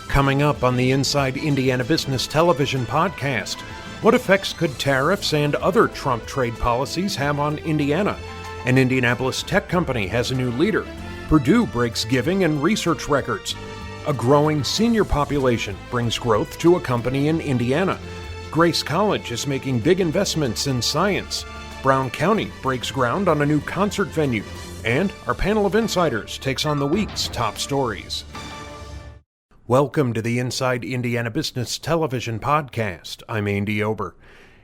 Coming up on the Inside Indiana Business Television podcast, what effects could tariffs and other Trump trade policies have on Indiana? An Indianapolis tech company has a new leader. Purdue breaks giving and research records. A growing senior population brings growth to a company in Indiana. Grace College is making big investments in science. Brown County breaks ground on a new concert venue. And our panel of insiders takes on the week's top stories. Welcome to the Inside Indiana Business Television podcast. I'm Andy Ober.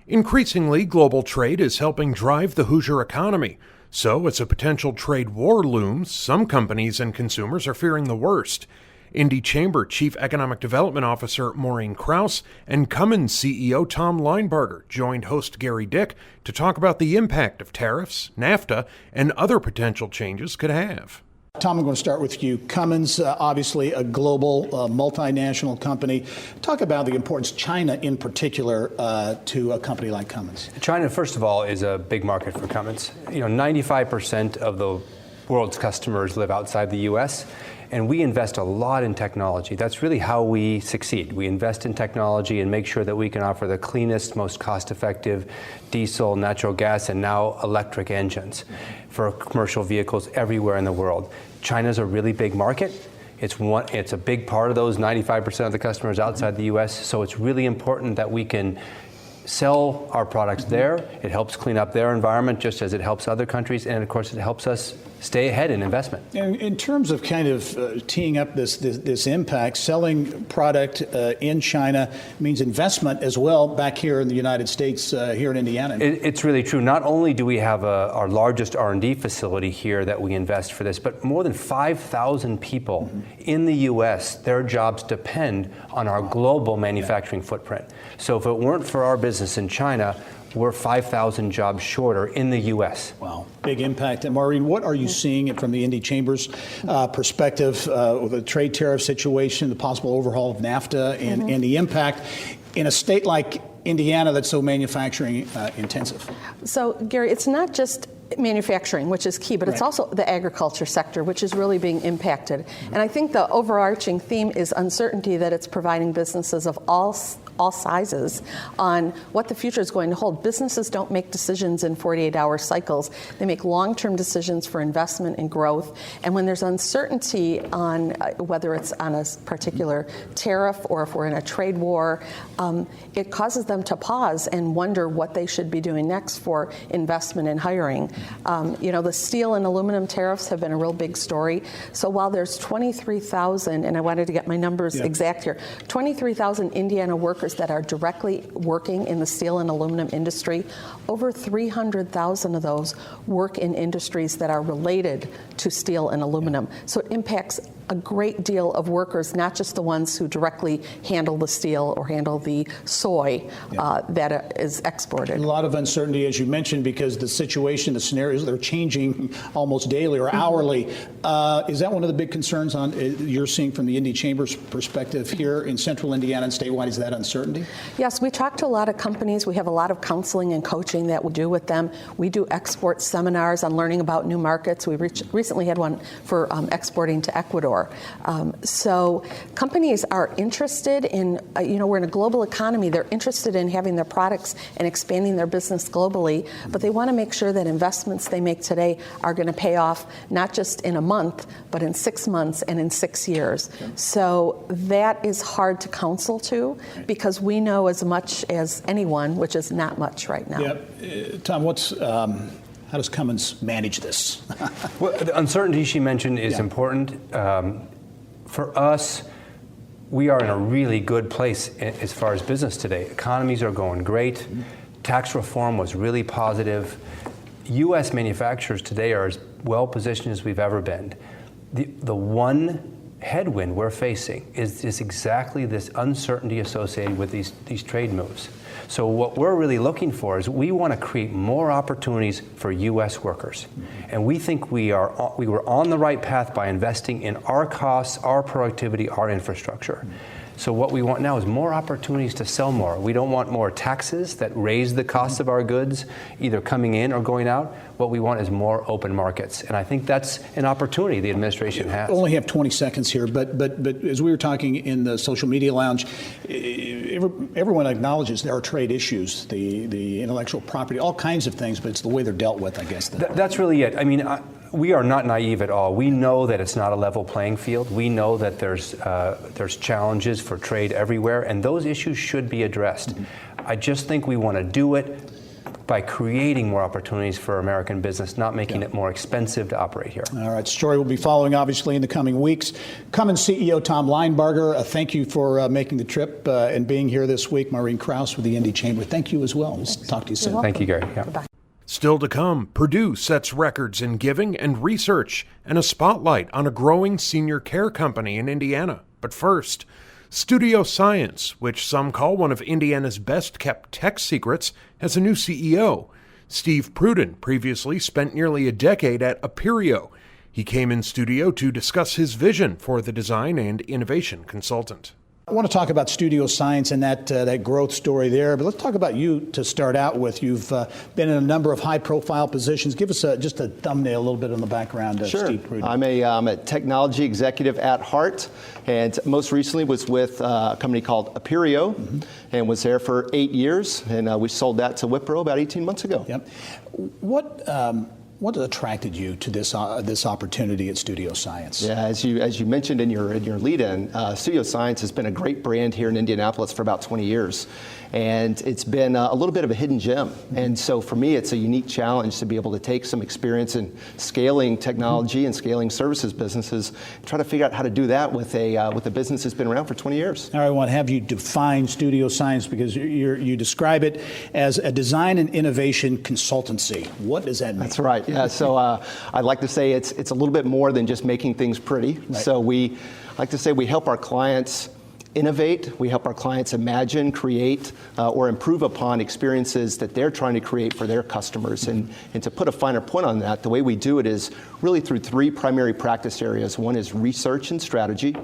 Increasingly, global trade is helping drive the Hoosier economy. So, as a potential trade war looms, some companies and consumers are fearing the worst. Indy Chamber Chief Economic Development Officer Maureen Krause and Cummins CEO Tom Linebarger joined host Gary Dick to talk about the impact of tariffs, NAFTA, and other potential changes could have. Tom, I'm going to start with you. Cummins, obviously a global, multinational company. Talk about the importance, China in particular, to a company like Cummins. China, first of all, is a big market for Cummins. 95% of the world's customers live outside the U.S., and we invest a lot in technology. That's really how we succeed. We invest in technology and make sure that we can offer the cleanest, most cost-effective diesel, natural gas, and now electric engines for commercial vehicles everywhere in the world. China's a really big market. It's a big part of those 95% of the customers outside the U.S., so it's really important that we can sell our products there. It helps clean up their environment just as it helps other countries, and of course it helps us stay ahead in investment. And in terms of kind of teeing up this impact, selling product in China means investment as well back here in the United States, here in Indiana. It's really true. Not only do we have our largest R&D facility here that we invest for this, but more than 5,000 people in the U.S., their jobs depend on our global manufacturing footprint. So if it weren't for our business in China, we're 5,000 jobs shorter in the U.S. Wow, big impact. And Maureen, what are you seeing from the Indy Chamber's perspective with the trade tariff situation, the possible overhaul of NAFTA, and the impact in a state like Indiana that's so manufacturing intensive? So, Gary, it's not just manufacturing, which is key, but it's also the agriculture sector, which is really being impacted. And I think the overarching theme is uncertainty that it's providing businesses of all sizes on what the future is going to hold. Businesses don't make decisions in 48-hour cycles. They make long-term decisions for investment and growth. And when there's uncertainty on whether it's on a particular tariff or if we're in a trade war, it causes them to pause and wonder what they should be doing next for investment and hiring. The steel and aluminum tariffs have been a real big story. So while there's 23,000, and I wanted to get my numbers exact here, 23,000 Indiana workers that are directly working in the steel and aluminum industry, over 300,000 of those work in industries that are related to steel and aluminum. So it impacts a great deal of workers, not just the ones who directly handle the steel or handle the soy that is exported. A lot of uncertainty, as you mentioned, because the situation, the scenarios, they're changing almost daily or hourly. Is that one of the big concerns you're seeing from the Indy Chamber's perspective here in central Indiana and statewide? Is that uncertainty? Yes, we talk to a lot of companies. We have a lot of counseling and coaching that we do with them. We do export seminars on learning about new markets. We recently had one for exporting to Ecuador. So companies are interested in, we're in a global economy. They're interested in having their products and expanding their business globally, but they want to make sure that investments they make today are going to pay off not just in a month, but in 6 months and in 6 years. So that is hard to counsel to because we know as much as anyone, which is not much right now. Tom, how does Cummins manage this? Well, the uncertainty she mentioned is important. For us, we are in a really good place as far as business today. Economies are going great. Tax reform was really positive. U.S. manufacturers today are as well positioned as we've ever been. The one headwind we're facing is exactly this uncertainty associated with these trade moves. So what we're really looking for is we want to create more opportunities for U.S. workers. And we think we were on the right path by investing in our costs, our productivity, our infrastructure. So what we want now is more opportunities to sell more. We don't want more taxes that raise the cost of our goods, either coming in or going out. What we want is more open markets. And I think that's an opportunity the administration has. I only have 20 seconds here, but as we were talking in the social media lounge, everyone acknowledges there are trade issues, the intellectual property, all kinds of things, but it's the way they're dealt with, I guess. That's really it. I mean, we are not naive at all. We know that it's not a level playing field. We know that there's challenges for trade everywhere, and those issues should be addressed. I just think we want to do it by creating more opportunities for American business, not making it more expensive to operate here. All right, story we'll be following, obviously, in the coming weeks. Cummins CEO Tom Linebarger, thank you for making the trip and being here this week. Maureen Krause with the Indy Chamber, thank you as well. We'll talk to you soon. Thank you, Gary. Yeah. Bye-bye. Still to come, Purdue sets records in giving and research and a spotlight on a growing senior care company in Indiana. But first, Studio Science, which some call one of Indiana's best-kept tech secrets, has a new CEO. Steve Pruden previously spent nearly a decade at Aperio. He came in studio to discuss his vision for the design and innovation consultant. I want to talk about Studio Science and that growth story there, but let's talk about you to start out with. You've been in a number of high-profile positions. Give us just a thumbnail, a little bit on the background of Sure. Steve Pruden. I'm a technology executive at heart, and most recently was with a company called Aperio, and was there for 8 years, and we sold that to Wipro about 18 months ago. Yep. What attracted you to this opportunity at Studio Science? Yeah, as you mentioned in your lead-in, Studio Science has been a great brand here in Indianapolis for about 20 years. And it's been a little bit of a hidden gem. And so for me, it's a unique challenge to be able to take some experience in scaling technology and scaling services businesses, and try to figure out how to do that with a business that's been around for 20 years. All right, I want to have you define Studio Science, because you describe it as a design and innovation consultancy. What does that mean? That's right. Yeah. So I'd like to say it's a little bit more than just making things pretty. Right. So we like to say we help our clients innovate, we help our clients imagine, create, or improve upon experiences that they're trying to create for their customers. And to put a finer point on that, the way we do it is really through three primary practice areas. One is research and strategy.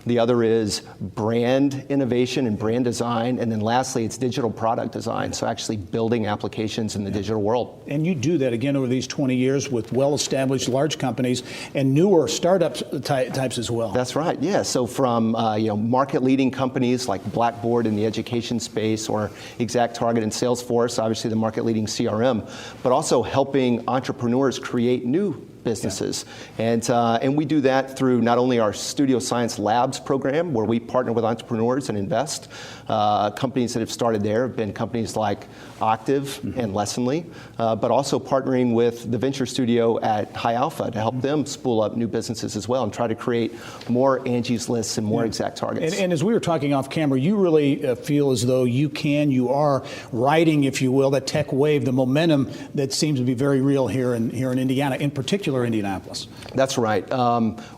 The other is brand innovation and brand design. And then lastly, it's digital product design. So actually building applications in the digital world. And you do that, again, over these 20 years with well-established large companies and newer startup types as well. That's right, yeah. So from market-leading companies like Blackboard in the education space, or ExactTarget and Salesforce, obviously the market-leading CRM, but also helping entrepreneurs create new businesses. Yeah. And we do that through not only our Studio Science Labs program, where we partner with entrepreneurs and invest. Companies that have started there have been companies like Octave and Lessonly, but also partnering with the venture studio at High Alpha to help them spool up new businesses as well and try to create more Angie's Lists and more ExactTargets. And as we were talking off camera, you really feel as though you are riding, if you will, that tech wave, the momentum that seems to be very real here in Indiana, in particular Indianapolis. That's right.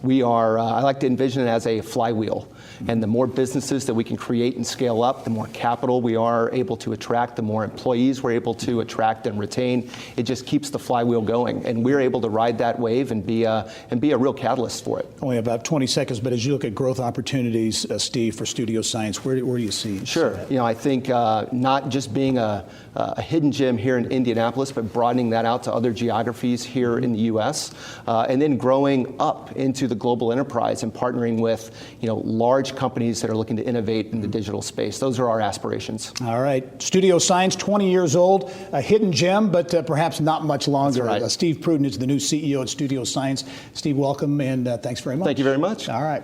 We are, I like to envision it as a flywheel. And the more businesses that we can create and scale up, the more capital we are able to attract, the more employees we're able to attract and retain. It just keeps the flywheel going. And we're able to ride that wave and be a real catalyst for it. Only about 20 seconds, but as you look at growth opportunities, Steve, for Studio Science, where do you see? Sure. I think not just being a hidden gem here in Indianapolis, but broadening that out to other geographies here in the U.S., and then growing up into the global enterprise and partnering with large companies that are looking to innovate in the digital space. Those are our aspirations. All right. Studio Science, 20 years old, a hidden gem, but perhaps not much longer. That's right. Steve Pruden is the new CEO at Studio Science. Steve, welcome, and thanks very much. Thank you very much. All right.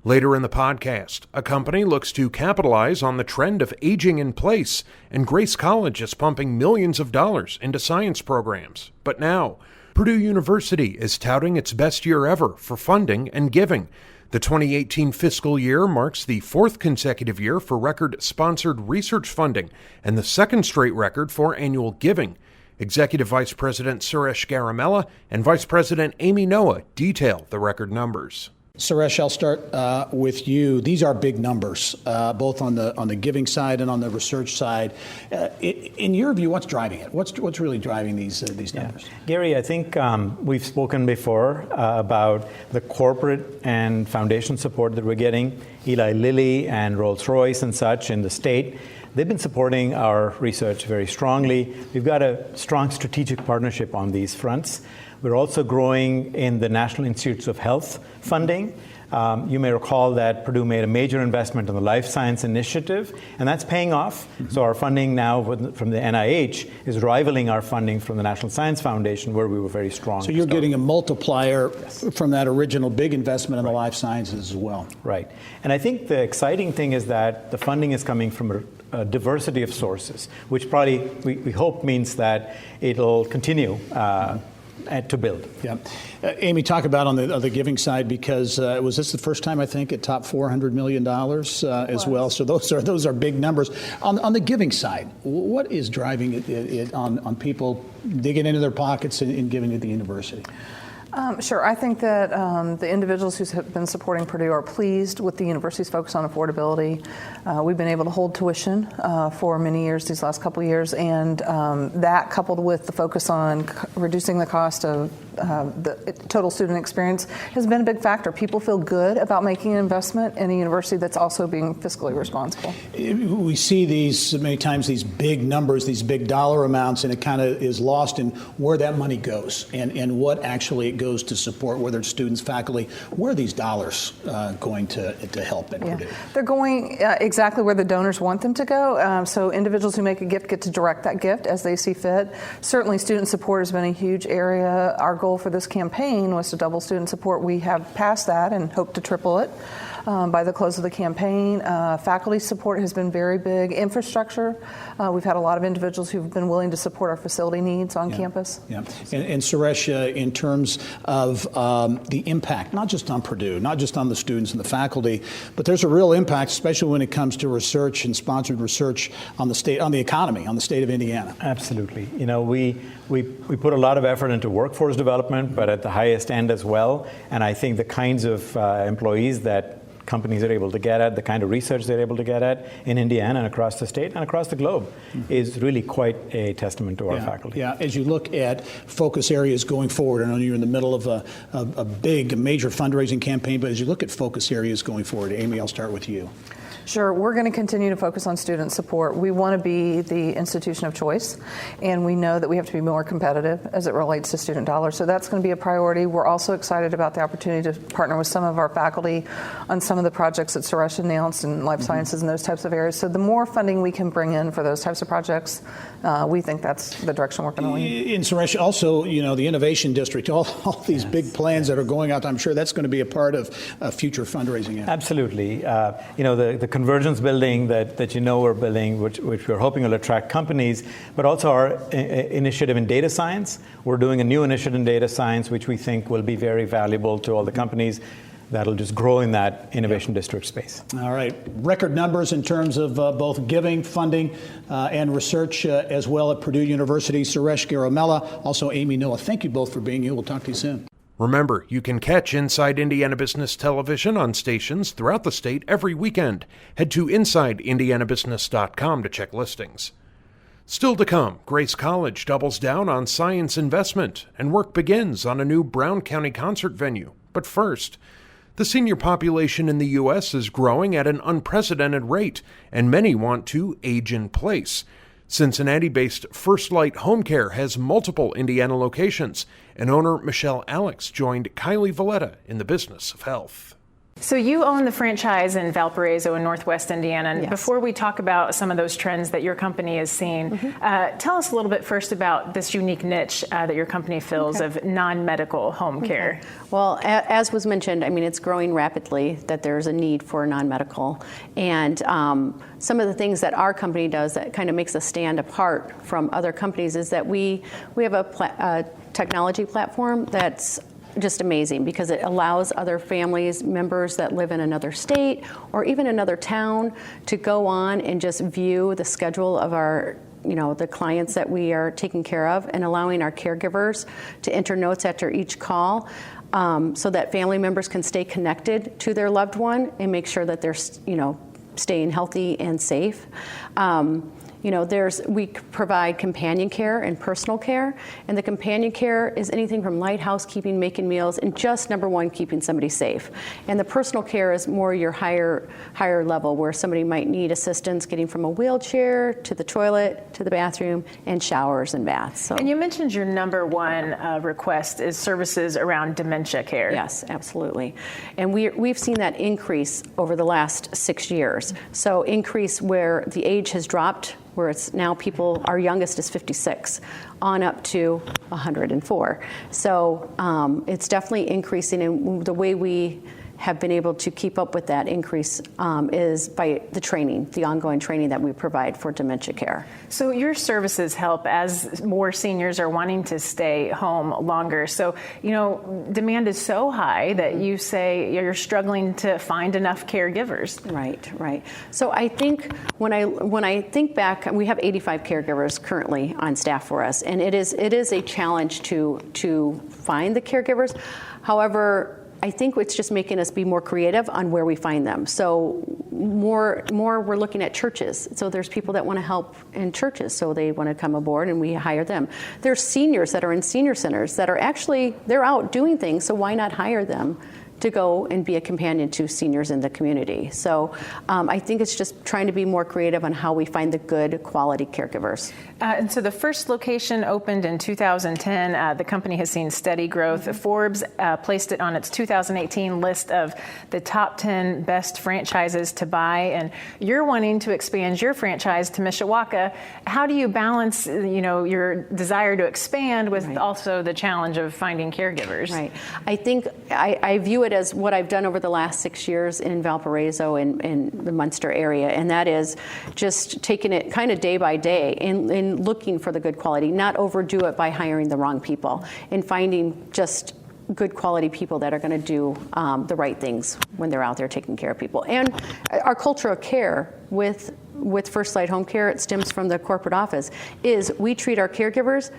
Later in the podcast, a company looks to capitalize on the trend of aging in place, and Grace College is pumping millions of dollars into science programs. But now, Purdue University is touting its best year ever for funding and giving. The 2018 fiscal year marks the fourth consecutive year for record-sponsored research funding and the second straight record for annual giving. Executive Vice President Suresh Garamella and Vice President Amy Noah detail the record numbers. Suresh, I'll start with you. These are big numbers, both on the giving side and on the research side. In your view, what's driving it? What's really driving these numbers? Gary, I think we've spoken before about the corporate and foundation support that we're getting. Eli Lilly and Rolls-Royce and such in the state, they've been supporting our research very strongly. We've got a strong strategic partnership on these fronts. We're also growing in the National Institutes of Health funding. You may recall that Purdue made a major investment in the Life Science Initiative, and that's paying off. So our funding now from the NIH is rivaling our funding from the National Science Foundation, where we were very strong. So you're getting a multiplier from that original big investment in the life sciences as well. Right. And I think the exciting thing is that the funding is coming from a diversity of sources, which probably we hope means that it'll continue to build. Yeah. Amy, talk about on the giving side, because was this the first time, I think, it topped $400 million as well? So those are big numbers. On the giving side, what is driving it on people digging into their pockets and giving to the university? Sure. I think that the individuals who have been supporting Purdue are pleased with the university's focus on affordability. We've been able to hold tuition for many years, these last couple of years, and that coupled with the focus on reducing the cost of the total student experience has been a big factor. People feel good about making an investment in a university that's also being fiscally responsible. We see many times these big numbers, these big dollar amounts, and it kind of is lost in where that money goes and what actually it goes to support, whether it's students, faculty. Where are these dollars going to help at Purdue? They're going exactly where the donors want them to go. So individuals who make a gift get to direct that gift as they see fit. Certainly student support has been a huge area. Our goal for this campaign was to double student support. We have passed that and hope to triple it by the close of the campaign. Faculty support has been very big. Infrastructure, we've had a lot of individuals who've been willing to support our facility needs on campus. Yeah. And Suresh, in terms of the impact, not just on Purdue, not just on the students and the faculty, but there's a real impact, especially when it comes to research and sponsored research on the state, on the economy, on the state of Indiana. Absolutely. You know, we put a lot of effort into workforce development, but at the highest end as well. And I think the kinds of employees that companies are able to get at, the kind of research they're able to get at in Indiana and across the state and across the globe is really quite a testament to our faculty. Yeah, as you look at focus areas going forward, I know you're in the middle of a major fundraising campaign, but as you look at focus areas going forward, Amy, I'll start with you. Sure. We're going to continue to focus on student support. We want to be the institution of choice, and we know that we have to be more competitive as it relates to student dollars. So that's going to be a priority. We're also excited about the opportunity to partner with some of our faculty on some of the projects that Suresh announced in life sciences and those types of areas. So the more funding we can bring in for those types of projects, we think that's the direction we're going to lean. In Suresh, also, you know, the Innovation District, all these big plans that are going out, I'm sure that's going to be a part of future fundraising. Absolutely. You know, the convergence building that you know we're building, which we're hoping will attract companies, but also our initiative in data science. We're doing a new initiative in data science, which we think will be very valuable to all the companies. That'll just grow in that innovation district space. All right. Record numbers in terms of both giving, funding, and research as well at Purdue University. Suresh Garamella, also Amy Noah. Thank you both for being here. We'll talk to you soon. Remember, you can catch Inside Indiana Business Television on stations throughout the state every weekend. Head to InsideIndianaBusiness.com to check listings. Still to come, Grace College doubles down on science investment, and work begins on a new Brown County concert venue. But first, the senior population in the U.S. is growing at an unprecedented rate, and many want to age in place. Cincinnati-based First Light Home Care has multiple Indiana locations, and owner Michelle Alex joined Kylie Valletta in the business of health. So you own the franchise in Valparaiso in Northwest Indiana. And before we talk about some of those trends that your company is seeing, tell us a little bit first about this unique niche that your company fills of non-medical home care. Well, as was mentioned, I mean, it's growing rapidly that there's a need for non-medical. And some of the things that our company does that kind of makes us stand apart from other companies is that we have a technology platform that's just amazing because it allows other families, members that live in another state or even another town to go on and just view the schedule of our, the clients that we are taking care of and allowing our caregivers to enter notes after each call. so that family members can stay connected to their loved one and make sure that they're, staying healthy and safe. We provide companion care and personal care, and the companion care is anything from light housekeeping, making meals, and just number one, keeping somebody safe. And the personal care is more your higher level, where somebody might need assistance getting from a wheelchair to the toilet, to the bathroom, and showers and baths. So. And you mentioned your number one request is services around dementia care. Yes, absolutely. And we've seen that increase over the last 6 years. So increase where the age has dropped, where it's now our youngest is 56, on up to 104. So it's definitely increasing, and the way we have been able to keep up with that increase is by the ongoing training that we provide for dementia care. So your services help as more seniors are wanting to stay home longer. So, demand is so high that you say you're struggling to find enough caregivers. Right. So I think when I think back, we have 85 caregivers currently on staff for us, and it is a challenge to find the caregivers. However, I think it's just making us be more creative on where we find them. So more we're looking at churches. So there's people that want to help in churches, so they want to come aboard and we hire them. There's seniors that are in senior centers that are they're out doing things, so why not hire them to go and be a companion to seniors in the community? So I think it's just trying to be more creative on how we find the good quality caregivers. And so the first location opened in 2010. The company has seen steady growth. Mm-hmm. Forbes placed it on its 2018 list of the top 10 best franchises to buy. And you're wanting to expand your franchise to Mishawaka. How do you balance, your desire to expand with also the challenge of finding caregivers? Right. I think I view it as what I've done over the last 6 years in Valparaiso and in the Munster area, and that is just taking it kind of day by day and looking for the good quality, not overdo it by hiring the wrong people, and finding just good quality people that are going to do the right things when they're out there taking care of people. And our culture of care with First Light Home Care, it stems from the corporate office, is we treat our caregivers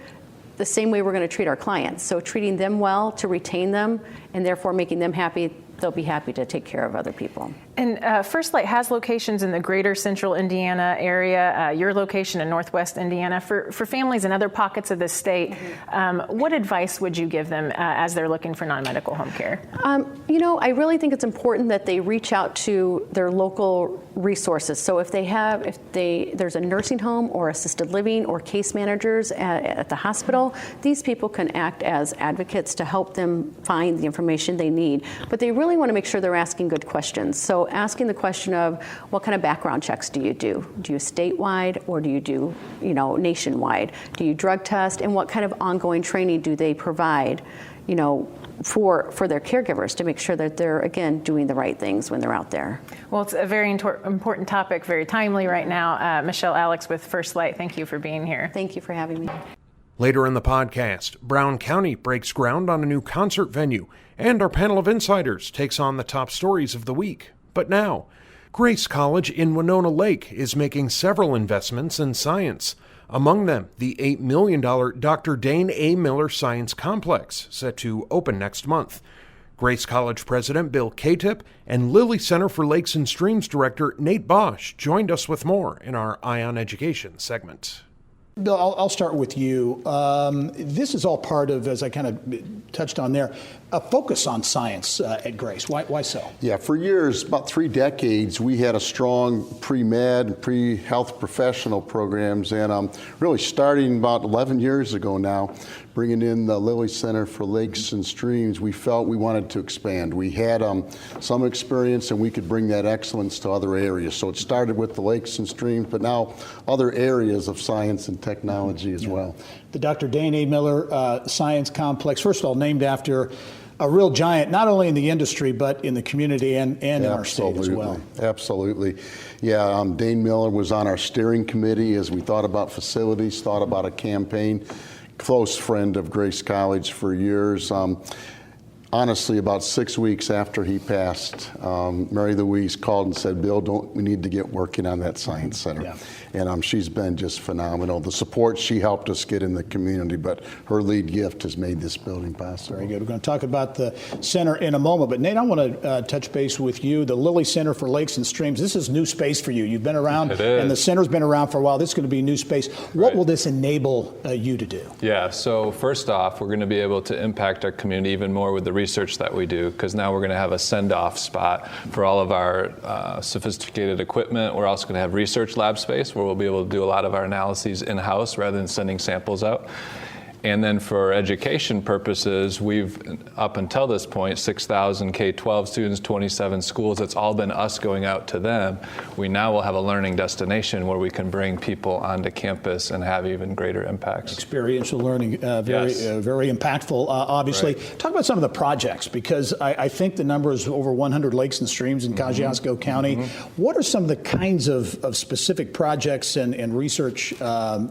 the same way we're going to treat our clients. So treating them well to retain them, and therefore making them happy, they'll be happy to take care of other people. And First Light has locations in the greater central Indiana area, your location in northwest Indiana. For families in other pockets of the state, mm-hmm. What advice would you give them as they're looking for non-medical home care? I really think it's important that they reach out to their local resources. So if there's a nursing home or assisted living or case managers at the hospital, these people can act as advocates to help them find the information they need. But they really want to make sure they're asking good questions. So asking the question of, what kind of background checks do you do? Do you statewide, or do you do, nationwide? Do you drug test? And what kind of ongoing training do they provide, for their caregivers to make sure that they're, again, doing the right things when they're out there? Well, it's a very important topic, very timely right now. Michelle Alex with First Light, thank you for being here. Thank you for having me. Later in the podcast, Brown County breaks ground on a new concert venue, and our panel of insiders takes on the top stories of the week. But now, Grace College in Winona Lake is making several investments in science. Among them, the $8 million Dr. Dane A. Miller Science Complex, set to open next month. Grace College President Bill Katip and Lilly Center for Lakes and Streams Director Nate Bosch joined us with more in our Eye on Education segment. Bill, I'll start with you. This is all part of, as I kind of touched on there, a focus on science at Grace. Why so? Yeah, for years, about 3 decades, we had a strong pre-med, pre-health professional programs, and really starting about 11 years ago now, bringing in the Lilly Center for Lakes and Streams, we felt we wanted to expand. We had some experience, and we could bring that excellence to other areas. So it started with the lakes and streams, but now other areas of science and technology as well. The Dr. Dane A. Miller Science Complex, first of all, named after a real giant, not only in the industry, but in the community and in our state as well. Absolutely. Yeah, Dane Miller was on our steering committee as we thought about facilities, thought about a campaign. Close friend of Grace College for years. honestly, about 6 weeks after he passed, Mary Louise called and said, Bill, we need to get working on that science center. Yeah. And she's been just phenomenal. The support she helped us get in the community, but her lead gift has made this building possible. Very good. We're going to talk about the center in a moment. But Nate, I want to touch base with you. The Lilly Center for Lakes and Streams, this is new space for you. You've been around, and the center's been around for a while. This is going to be new space. What will this enable you to do? Yeah, so first off, we're going to be able to impact our community even more with the research that we do, because now we're going to have a send-off spot for all of our sophisticated equipment. We're also going to have research lab space where we'll be able to do a lot of our analyses in-house rather than sending samples out. And then for education purposes, we've, up until this point, 6,000 K-12 students, 27 schools. It's all been us going out to them. We now will have a learning destination where we can bring people onto campus and have even greater impacts. Experiential learning, very impactful, obviously. Right. Talk about some of the projects, because I think the number is over 100 lakes and streams in Kosciuszko County. What are some of the kinds of specific projects and research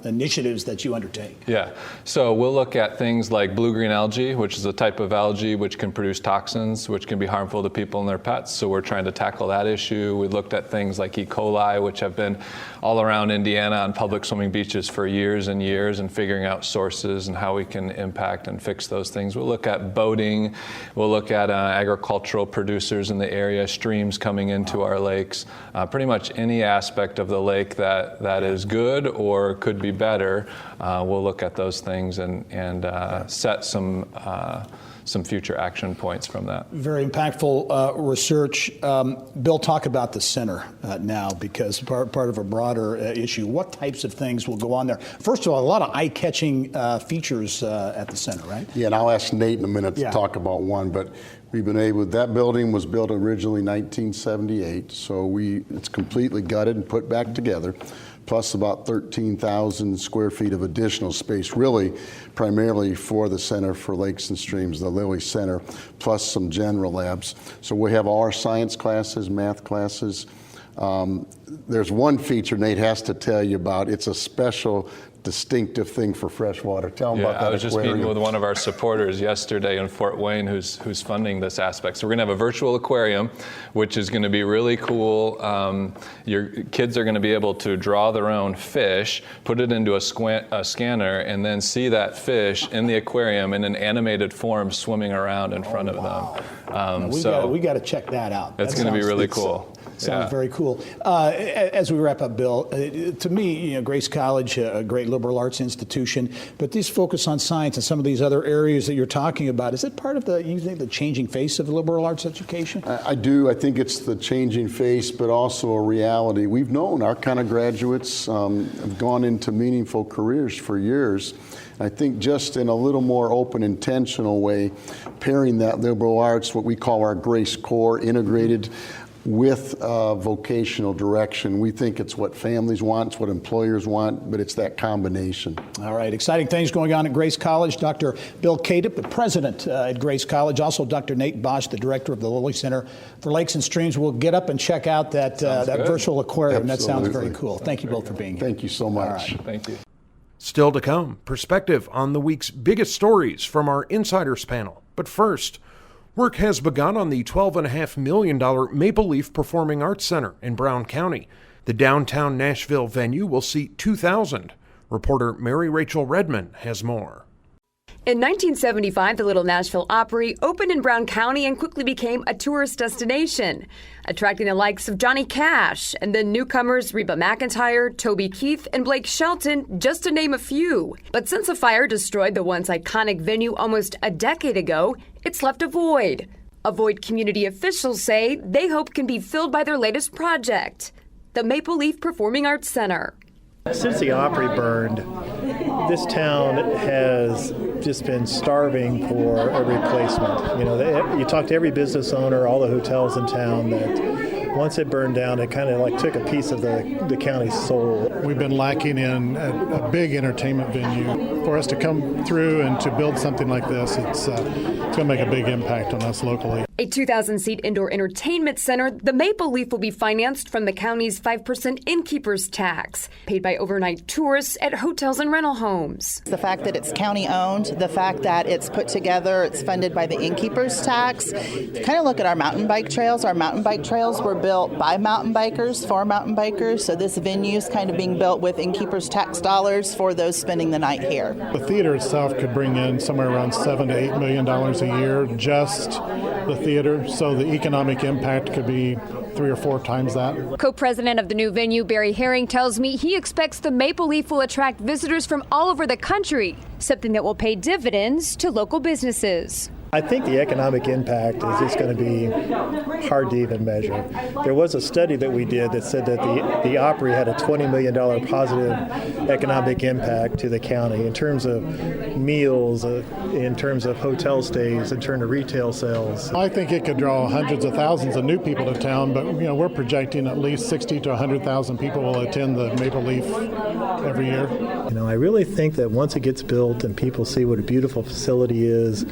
initiatives that you undertake? Yeah, so we'll look at things like blue-green algae, which is a type of algae which can produce toxins, which can be harmful to people and their pets. So we're trying to tackle that issue. We looked at things like E. coli, which have been all around Indiana on public swimming beaches for years and years, and figuring out sources and how we can impact and fix those things. We'll look at boating. We'll look at agricultural producers in the area, streams coming into our lakes. Pretty much any aspect of the lake that is good or could be better, we'll look at those things and set some future action points from that. Very impactful research. Bill, talk about the center now, because part of a broader issue. What types of things will go on there? First of all, a lot of eye-catching features at the center, right? Yeah, and I'll ask Nate in a minute to talk about one, but we've been able, that building was built originally 1978, so it's completely gutted and put back together, plus about 13,000 square feet of additional space, really primarily for the Center for Lakes and Streams, the Lilly Center, plus some general labs. So we have all our science classes, math classes. There's one feature Nate has to tell you about. It's a special, distinctive thing for freshwater. Tell them about that. I was just meeting with one of our supporters yesterday in Fort Wayne who's funding this aspect. So we're going to have a virtual aquarium, which is going to be really cool. Your kids are going to be able to draw their own fish, put it into a scanner, and then see that fish in the aquarium in an animated form swimming around in front of them. We got to check that out. That's going to be really cool. Sounds very cool. As we wrap up, Bill, to me, Grace College, a great liberal arts institution, but this focus on science and some of these other areas that you're talking about, is it part of you think, the changing face of liberal arts education? I do. I think it's the changing face, but also a reality. We've known our kind of graduates have gone into meaningful careers for years. I think just in a little more open, intentional way, pairing that liberal arts, what we call our Grace Core, integrated with vocational direction. We think it's what families want, it's what employers want, but it's that combination. All right, exciting things going on at Grace College. Dr. Bill Kadip, the president at Grace College, also Dr. Nate Bosch, the director of the Lilly Center for Lakes and Streams. We'll get up and check out that virtual aquarium. Absolutely. That sounds very cool. Thank you both for being here. Thank you so much. All right. Thank you. Still to come, perspective on the week's biggest stories from our Insiders panel. But first, work has begun on the $12.5 million Maple Leaf Performing Arts Center in Brown County. The downtown Nashville venue will seat 2,000. Reporter Mary Rachel Redman has more. In 1975, the Little Nashville Opry opened in Brown County and quickly became a tourist destination, attracting the likes of Johnny Cash and then newcomers Reba McEntire, Toby Keith, and Blake Shelton, just to name a few. But since a fire destroyed the once iconic venue almost a decade ago, it's left a void community officials say they hope can be filled by their latest project, the Maple Leaf Performing Arts Center. Since the Opry burned, this town has just been starving for a replacement. You talk to every business owner, all the hotels in town, that once it burned down, it kind of like took a piece of the county's soul. We've been lacking in a big entertainment venue. For us to come through and to build something like this, it's going to make a big impact on us locally. A 2,000-seat indoor entertainment center, the Maple Leaf will be financed from the county's 5% innkeeper's tax, paid by overnight tourists at hotels and rental homes. The fact that it's county-owned, the fact that it's put together, it's funded by the innkeeper's tax. Kind of look at our mountain bike trails. Our mountain bike trails were built by mountain bikers, for mountain bikers, so this venue is kind of being built with innkeeper's tax dollars for those spending the night here. The theater itself could bring in somewhere around $7 to $8 million a year, just the theater, so the economic impact could be 3 or 4 times that. Co-president of the new venue, Barry Herring, tells me he expects the Maple Leaf will attract visitors from all over the country, something that will pay dividends to local businesses. I think the economic impact is just going to be hard to even measure. There was a study that we did that said that the Opry had a $20 million positive economic impact to the county in terms of meals, in terms of hotel stays, in terms of retail sales. I think it could draw hundreds of thousands of new people to town, but we're projecting at least 60 to 100,000 people will attend the Maple Leaf every year. I really think that once it gets built and people see what a beautiful facility is,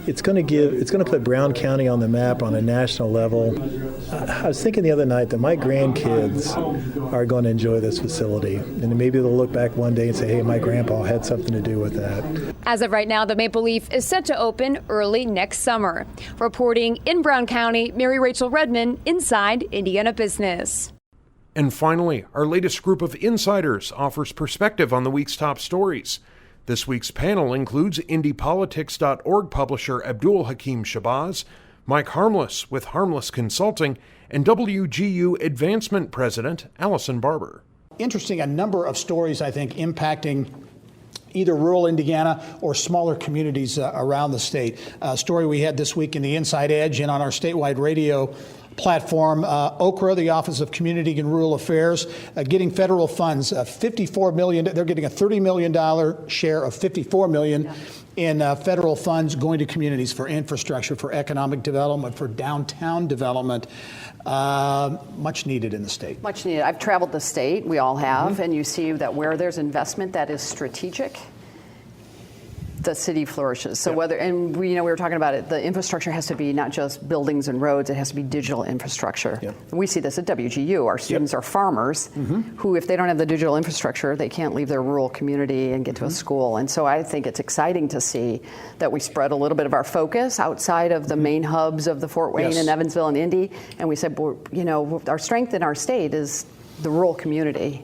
it's going to put Brown County on the map on a national level. I was thinking the other night that my grandkids are going to enjoy this facility, and maybe they'll look back one day and say, hey, my grandpa had something to do with that. As of right now, the Maple Leaf is set to open early next summer. Reporting in Brown County, Mary Rachel Redman, Inside Indiana Business. And finally, our latest group of insiders offers perspective on the week's top stories. This week's panel includes IndyPolitics.org publisher Abdul Hakim Shabazz, Mike Harmless with Harmless Consulting, and WGU Advancement President Allison Barber. Interesting, a number of stories, I think, impacting either rural Indiana or smaller communities around the state. A story we had this week in the Inside Edge and on our statewide radio platform, OCRA, the Office of Community and Rural Affairs, getting federal funds, $54 million. They're getting a $30 million share of $54 million in federal funds going to communities for infrastructure, for economic development, for downtown development. Much needed in the state. Much needed. I've traveled the state, we all have, and you see that where there's investment that is strategic, the city flourishes. So whether, and we were talking about it, the infrastructure has to be not just buildings and roads, it has to be digital infrastructure. And we see this at WGU. Our students are farmers who, if they don't have the digital infrastructure, they can't leave their rural community and get to a school. And so I think it's exciting to see that we spread a little bit of our focus outside of the main hubs of the Fort Wayne and Evansville and Indy. And we said, our strength in our state is the rural community.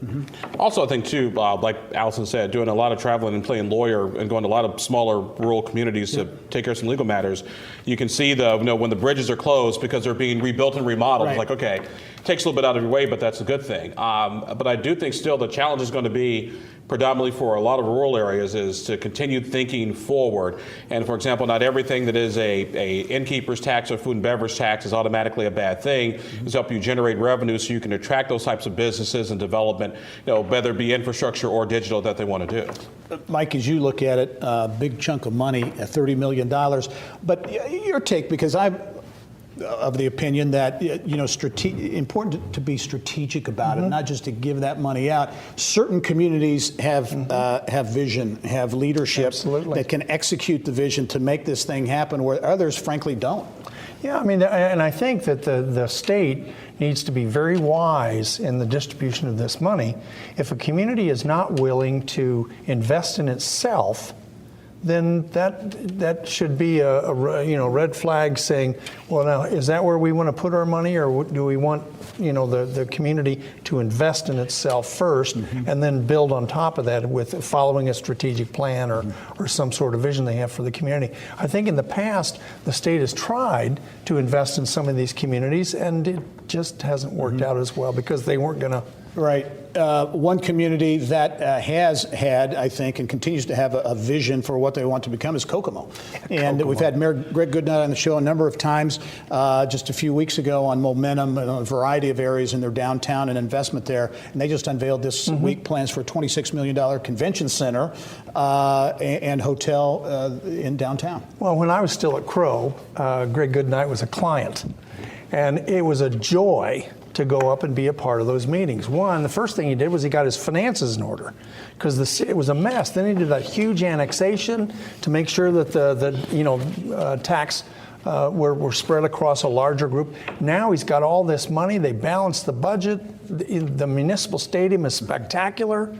Also, I think, too, like Allison said, doing a lot of traveling and playing lawyer and going to a lot of smaller rural communities to take care of some legal matters, you can see when the bridges are closed because they're being rebuilt and remodeled, it's like, okay, it takes a little bit out of your way, but that's a good thing. But I do think still the challenge is going to be predominantly for a lot of rural areas is to continue thinking forward. And for example, not everything that is a innkeeper's tax or food and beverage tax is automatically a bad thing. It's help you generate revenue so you can attract those types of businesses and development, whether it be infrastructure or digital that they want to do. Mike, as you look at it, a big chunk of money, $30 million. But your take, because I'm of the opinion that important to be strategic about it, not just to give that money out. Certain communities have vision, have leadership that can execute the vision to make this thing happen, where others, frankly, don't. Yeah, and I think that the state needs to be very wise in the distribution of this money. If a community is not willing to invest in itself, then that should be a red flag saying, well, now, is that where we want to put our money, or do we want the community to invest in itself first and then build on top of that with following a strategic plan or some sort of vision they have for the community? I think in the past, the state has tried to invest in some of these communities, and it just hasn't worked out as well because they weren't going to. Right. One community that has had, I think, and continues to have a vision for what they want to become is Kokomo. And we've had Mayor Greg Goodnight on the show a number of times, just a few weeks ago, on momentum in a variety of areas in their downtown and investment there. And they just unveiled this week plans for a $26 million convention center and hotel in downtown. Well, when I was still at Crow, Greg Goodnight was a client. And it was a joy to go up and be a part of those meetings. One, the first thing he did was he got his finances in order because it was a mess. Then he did that huge annexation to make sure that the tax we're spread across a larger group. Now he's got all this money. They balanced the budget. The municipal stadium is spectacular.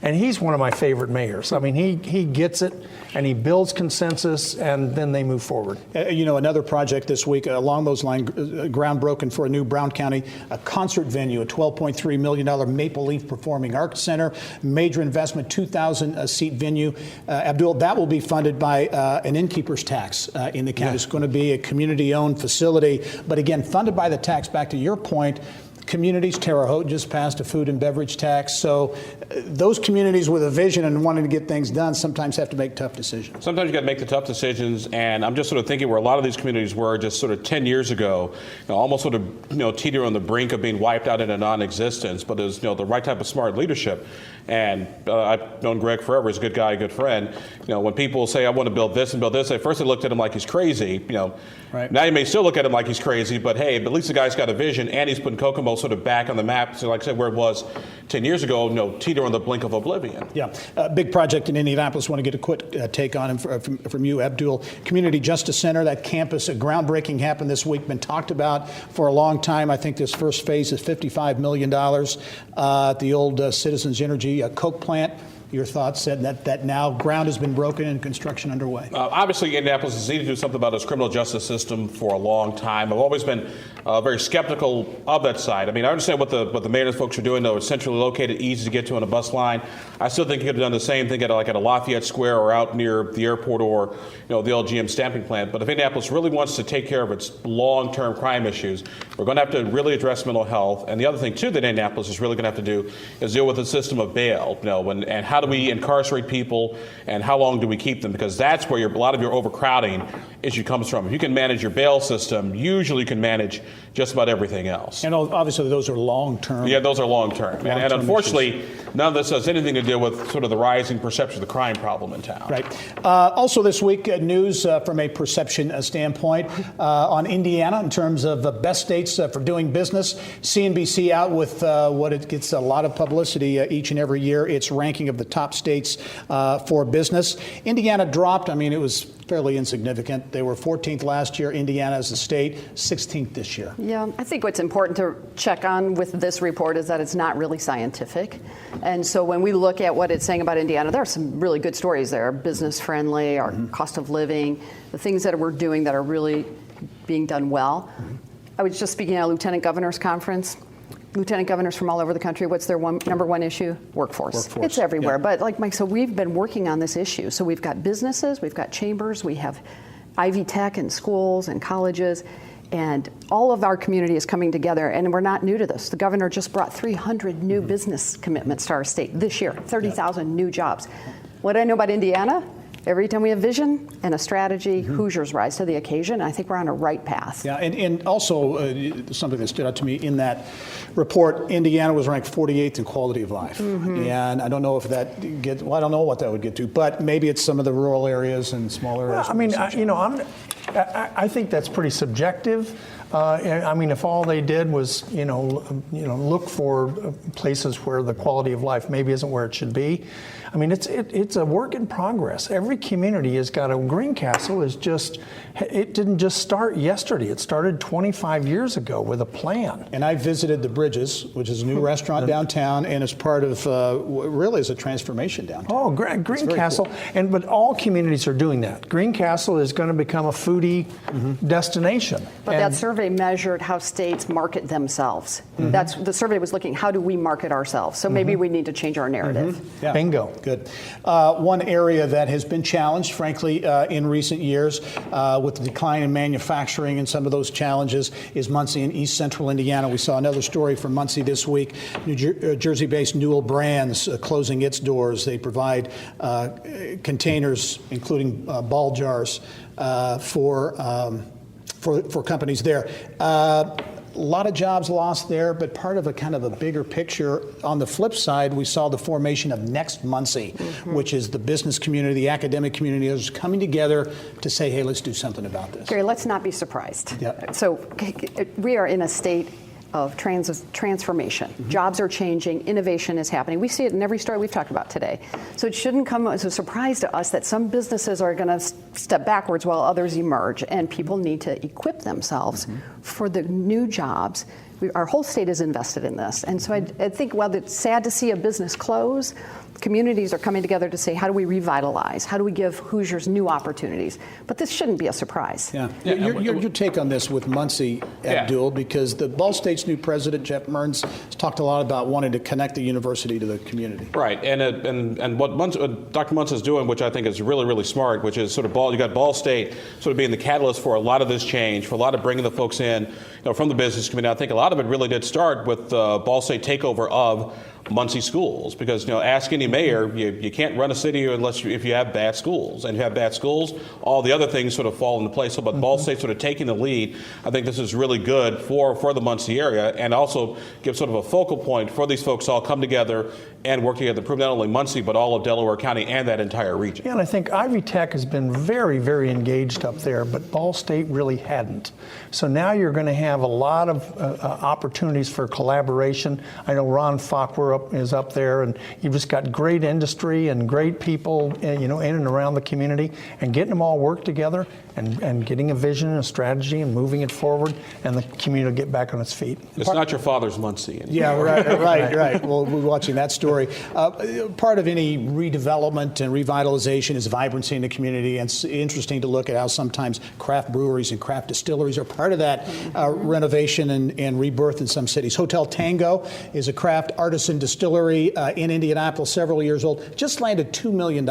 And he's one of my favorite mayors. I mean, he gets it, and he builds consensus, and then they move forward. Another project this week along those lines, ground broken for a new Brown County concert venue, a $12.3 million Maple Leaf Performing Arts Center, major investment, 2,000-seat venue. Abdul, that will be funded by an innkeeper's tax in the county. Yeah. It's going to be a community-owned facility, but again, funded by the tax. Back to your point, communities, Terre Haute just passed a food and beverage tax. So those communities with a vision and wanting to get things done sometimes have to make tough decisions. Sometimes you got to make the tough decisions, and I'm just sort of thinking where a lot of these communities were just sort of 10 years ago, almost sort of teeter on the brink of being wiped out into non-existence. But it was the right type of smart leadership. And I've known Greg forever. He's a good guy, a good friend. When people say, I want to build this and build this, at first they looked at him like he's crazy. Right. Now you may still look at him like he's crazy, but hey, at least the guy's got a vision, and he's putting Kokomo sort of back on the map. So like I said, where it was 10 years ago, teeter on the blink of oblivion. Yeah, big project in Indianapolis. Want to get a quick take on him from you, Abdul. Community Justice Center, that campus, a groundbreaking happened this week, been talked about for a long time. I think this first phase is $55 million at the old Citizens Energy Coke plant. Your thoughts said that now ground has been broken and construction underway. Obviously, Indianapolis has needed to do something about its criminal justice system for a long time. I've always been very skeptical of that side. I mean, I understand what the mayor and folks are doing, though. It's centrally located, easy to get to on a bus line. I still think you could have done the same thing at a Lafayette Square or out near the airport or the old GM stamping plant. But if Indianapolis really wants to take care of its long-term crime issues, we're going to have to really address mental health. And the other thing, too, that Indianapolis is really going to have to do is deal with the system of bail. And how do we incarcerate people, and how long do we keep them? Because that's where a lot of your overcrowding issue comes from. If you can manage your bail system, usually you can manage just about everything else. And obviously those are long-term. Yeah, those are long-term. And unfortunately, none of this has anything to do with sort of the rising perception of the crime problem in town. Right. Also this week, news from a perception standpoint on Indiana in terms of best states for doing business. CNBC out with what it gets a lot of publicity each and every year. Its ranking of the top states for business. Indiana dropped. I mean, it was fairly insignificant. They were 14th last year. Indiana as a state, 16th this year. Yeah, I think what's important to check on with this report is that it's not really scientific. And so when we look at what it's saying about Indiana, there are some really good stories there. Business friendly, our cost of living, the things that we're doing that are really being done well. I was just speaking at a lieutenant governor's conference. Lieutenant governors from all over the country, what's their number one issue? Workforce. It's everywhere. Yeah. But like Mike, so we've been working on this issue. So we've got businesses, we've got chambers, we have Ivy Tech and schools and colleges, and all of our community is coming together, and we're not new to this. The governor just brought 300 new business commitments to our state this year, 30,000 new jobs. What I know about Indiana, every time we have vision and a strategy, Hoosiers rise to the occasion. I think we're on a right path. Yeah, and also something that stood out to me in that report, Indiana was ranked 48th in quality of life. And I don't know if that I don't know what that would get to, but maybe it's some of the rural areas and smaller areas. Well, I mean, I think that's pretty subjective. I mean, if all they did was, look for places where the quality of life maybe isn't where it should be. I mean, it's a work in progress. Every community has got Greencastle it didn't just start yesterday. It started 25 years ago with a plan. And I visited the Bridges, which is a new restaurant downtown, and is part of really is a transformation downtown. Oh, Greencastle, cool. But all communities are doing that. Greencastle is going to become a foodie destination. But that survey measured how states market themselves. That's the survey was looking, how do we market ourselves? So maybe we need to change our narrative. Yeah. Bingo. Good. One area that has been challenged, frankly, in recent years with the decline in manufacturing and some of those challenges is Muncie and East Central Indiana. We saw another story from Muncie this week. New Jersey-based Newell Brands closing its doors. They provide containers, including ball jars, for companies there. A lot of jobs lost there, but part of a kind of a bigger picture. On the flip side, we saw the formation of Next Muncie, which is the business community, the academic community, is coming together to say, hey, let's do something about this. Gary, let's not be surprised. Yep. So we are in a state of transformation. Jobs are changing, innovation is happening. We see it in every story we've talked about today. So it shouldn't come as a surprise to us that some businesses are going to step backwards while others emerge, and people need to equip themselves for the new jobs. Our whole state is invested in this. And so I think while it's sad to see a business close, communities are coming together to say, how do we revitalize? How do we give Hoosiers new opportunities? But this shouldn't be a surprise. Yeah. Your take on this with Muncie, Abdul, because the Ball State's new president, Jeff Mearns, has talked a lot about wanting to connect the university to the community. Right, and what Dr. Muntz is doing, which I think is really, really smart, which is sort of you got Ball State sort of being the catalyst for a lot of this change, for a lot of bringing the folks in, from the business community. I think a lot of it really did start with the Ball State takeover of Muncie schools, because ask any mayor, you can't run a city if you have bad schools, and if you have bad schools, all the other things sort of fall into place. So, but Ball State sort of taking the lead, I think this is really good for the Muncie area, and also gives sort of a focal point for these folks to all come together and work together to improve not only Muncie but all of Delaware County and that entire region. Yeah, and I think Ivy Tech has been very, very engaged up there, but Ball State really hadn't. So now you're going to have a lot of opportunities for collaboration. I know Ron Fockwer is up there, and you've just got great industry and great people, in and around the community, and getting them all work together and getting a vision and a strategy and moving it forward, and the community will get back on its feet. It's not your father's Muncie. Yeah, right. Well, we're watching that story. Part of any redevelopment and revitalization is vibrancy in the community, and it's interesting to look at how sometimes craft breweries and craft distilleries are part of that renovation and rebirth in some cities. Hotel Tango is a craft artisan distillery in Indianapolis, several years old, just landed $2 million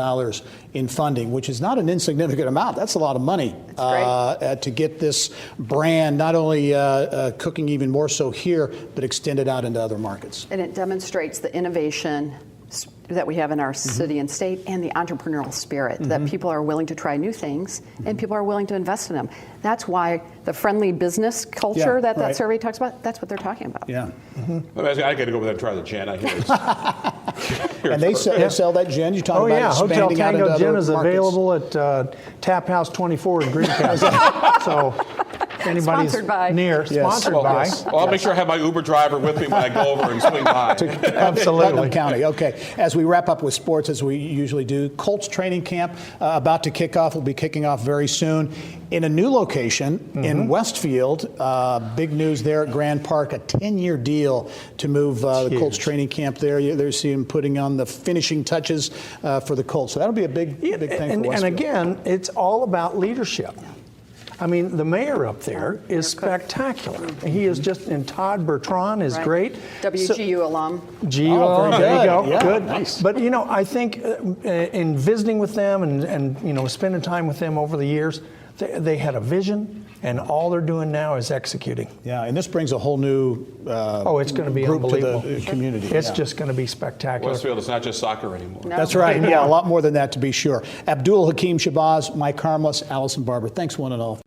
in funding, which is not an insignificant amount. That's a lot of money to get this brand not only cooking even more so here, but extended out into other markets. And it demonstrates the innovation that we have in our city and state, and the entrepreneurial spirit, that people are willing to try new things and people are willing to invest in them. That's why the friendly business culture that survey talks about, that's what they're talking about. Yeah. I got to go over there and try the gin. I hear and they sell that gin. You talk about expanding Hotel Tango out into gin other is markets. Available at Tap House 24 in Greencastle. So anybody's near, sponsored by. Well, I'll make sure I have my Uber driver with me when I go over and swing by. Absolutely. Putnam County. Okay. As we wrap up with sports, as we usually do, Colts training camp about to kick off. Will be kicking off very soon in a new location in Westfield. Big news there at Grand Park, a 10-year deal to move the Colts training camp there. They're seeing putting on the finishing touches for the Colts. So that'll be a big thing for Westfield. And again, it's all about leadership. I mean, the mayor up there is spectacular. He is just, and Todd Bertrand is great. WGU alum. GU alum, there you go. Yeah, good. Nice. But, I think in visiting with them and spending time with them over the years, they had a vision, and all they're doing now is executing. Yeah, and this brings a whole new it's going to be group unbelievable. to the community. It's just going to be spectacular. Westfield is not just soccer anymore. No. That's right. Yeah, a lot more than that, to be sure. Abdul Hakim Shabazz, Mike Harmless, Allison Barber. Thanks, one and all.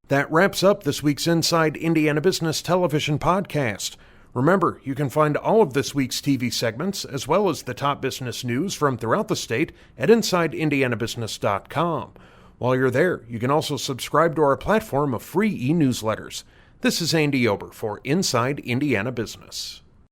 That wraps up this week's Inside Indiana Business Television podcast. Remember, you can find all of this week's TV segments, as well as the top business news from throughout the state at InsideIndianaBusiness.com. While you're there, you can also subscribe to our platform of free e-newsletters. This is Andy Ober for Inside Indiana Business.